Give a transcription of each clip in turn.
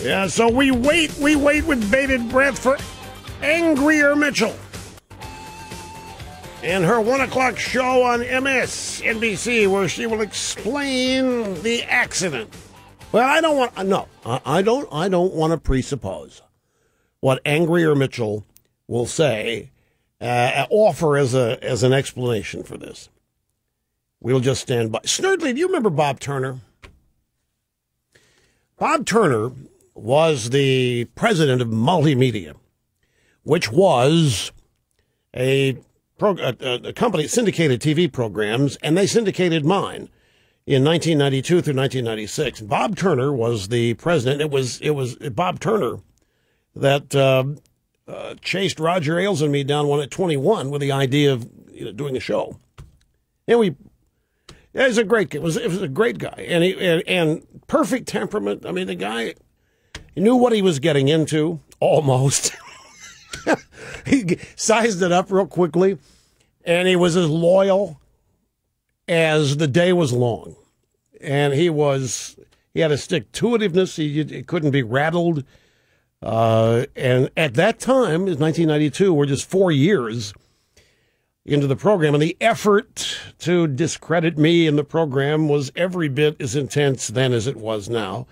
Yeah, so we wait with bated breath for Angrier Mitchell and her 1 o'clock show on MSNBC, where she will explain the accident. Well, I don't want to presuppose what Angrier Mitchell will say, offer as an explanation for this. We'll just stand by. Snurdly, do you remember Bob Turner? Bob Turner was the president of Multimedia, which was a company that syndicated TV programs, and they syndicated mine in 1992 through 1996. Bob Turner was the president. It was Bob Turner that chased Roger Ailes and me down one at 21 with the idea of doing a show. And it was a great guy, and perfect temperament. I mean, the guy knew what he was getting into, almost. He sized it up real quickly, and he was as loyal as the day was long. And he had a stick-to-itiveness. He couldn't be rattled. And at that time, in 1992, we're just 4 years into the program, and the effort to discredit me in the program was every bit as intense then as it was now.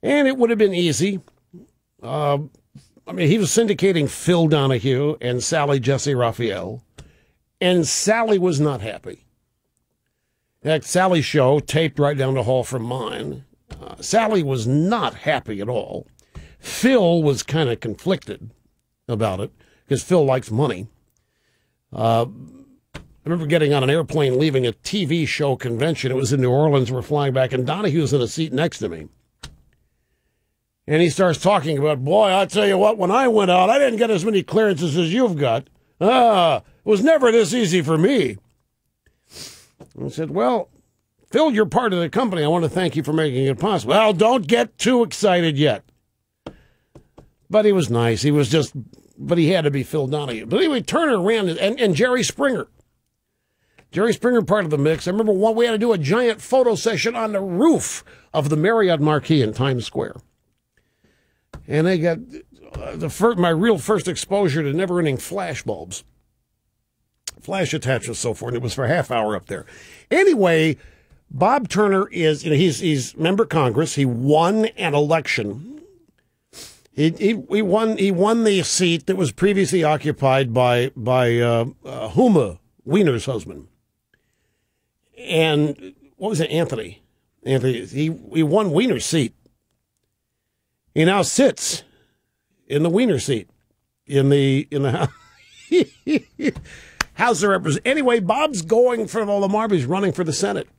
And it would have been easy. I mean, he was syndicating Phil Donahue and Sally Jesse Raphael, and Sally was not happy. That Sally's show taped right down the hall from mine. Sally was not happy at all. Phil was kind of conflicted about it because Phil likes money. I remember getting on an airplane leaving a TV show convention. It was in New Orleans. We're flying back, and Donahue was in a seat next to me. And he starts talking about, boy, I'll tell you what, when I went out, I didn't get as many clearances as you've got. It was never this easy for me. I said, well, Phil, you're part of the company. I want to thank you for making it possible. Well, don't get too excited yet. But he was nice. But he had to be Phil Donahue. But anyway, Turner ran, and Jerry Springer. Jerry Springer part of the mix. I remember we had to do a giant photo session on the roof of the Marriott Marquis in Times Square. And they got my real first exposure to never-ending flash bulbs. Flash attachments, so forth. It was for a half hour up there. Anyway, Bob Turner he's member of Congress. He won an election. He won the seat that was previously occupied by Huma, Wiener's husband. And what was it, Anthony? He won Wiener's seat. He now sits in the Wiener seat in the House of Representatives. Anyway, Bob's going for Lamar. He's running for the Senate.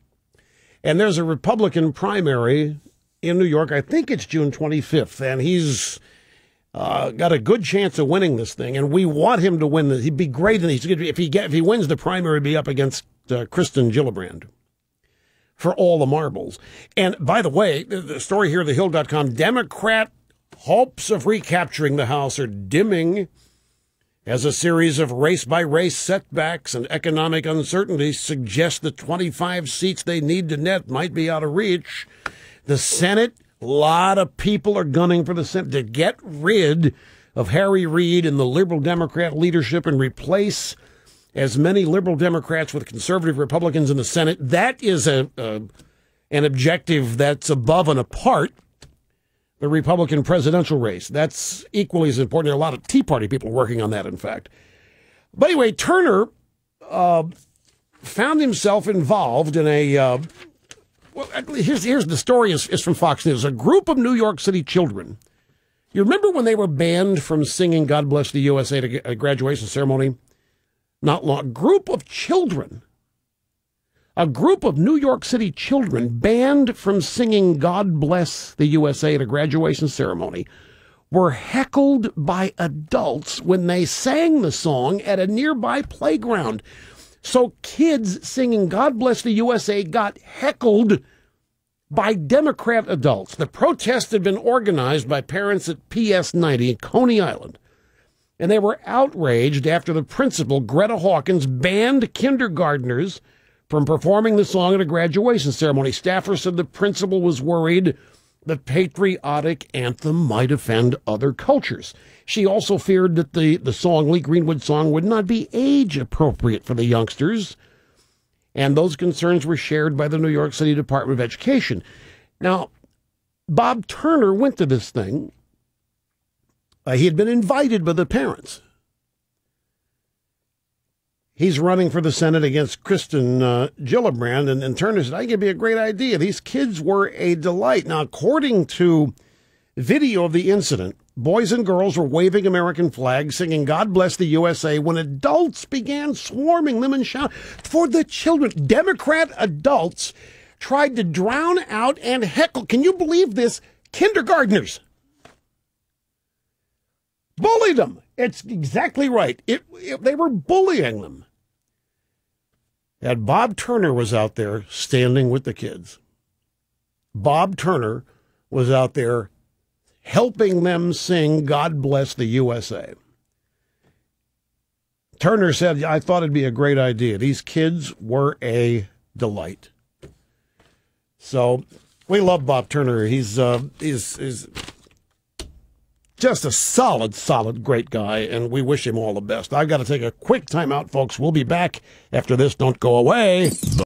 And there's a Republican primary in New York. I think it's June 25th. And he's got a good chance of winning this thing. And we want him to win this. He'd be great. And if he wins the primary, he'd be up against Kristen Gillibrand for all the marbles. And by the way, the story here, thehill.com, Democrat hopes of recapturing the House are dimming as a series of race-by-race setbacks and economic uncertainties suggest the 25 seats they need to net might be out of reach. The Senate, a lot of people are gunning for the Senate to get rid of Harry Reid and the liberal Democrat leadership and replace as many liberal Democrats with conservative Republicans in the Senate. That is an objective that's above and apart the Republican presidential race. That's equally as important. There are a lot of Tea Party people working on that, in fact. But anyway, Turner found himself involved in a here's the story is from Fox News. A group of New York City children. You remember when they were banned from singing God Bless the USA at a graduation ceremony? Not long. A group of New York City children banned from singing God Bless the USA at a graduation ceremony were heckled by adults when they sang the song at a nearby playground. So kids singing God Bless the USA got heckled by Democrat adults. The protest had been organized by parents at PS 90 in Coney Island. And they were outraged after the principal, Greta Hawkins, banned kindergartners from performing the song at a graduation ceremony. Staffers said the principal was worried the patriotic anthem might offend other cultures. She also feared that the song, Lee Greenwood song, would not be age appropriate for the youngsters. And those concerns were shared by the New York City Department of Education. Now, Bob Turner went to this thing. He had been invited by the parents. He's running for the Senate against Kristen Gillibrand, and Turner said, I think it'd be a great idea. These kids were a delight. Now, according to video of the incident, boys and girls were waving American flags, singing God Bless the USA, when adults began swarming them and shouting for the children. Democrat adults tried to drown out and heckle, can you believe this, kindergartners. Bullied them. It's exactly right. They were bullying them. And Bob Turner was out there standing with the kids. Bob Turner was out there helping them sing God Bless the USA. Turner said, I thought it'd be a great idea. These kids were a delight. So we love Bob Turner. He's just a solid, great guy, and we wish him all the best. I've got to take a quick time out, folks. We'll be back after this. Don't go away.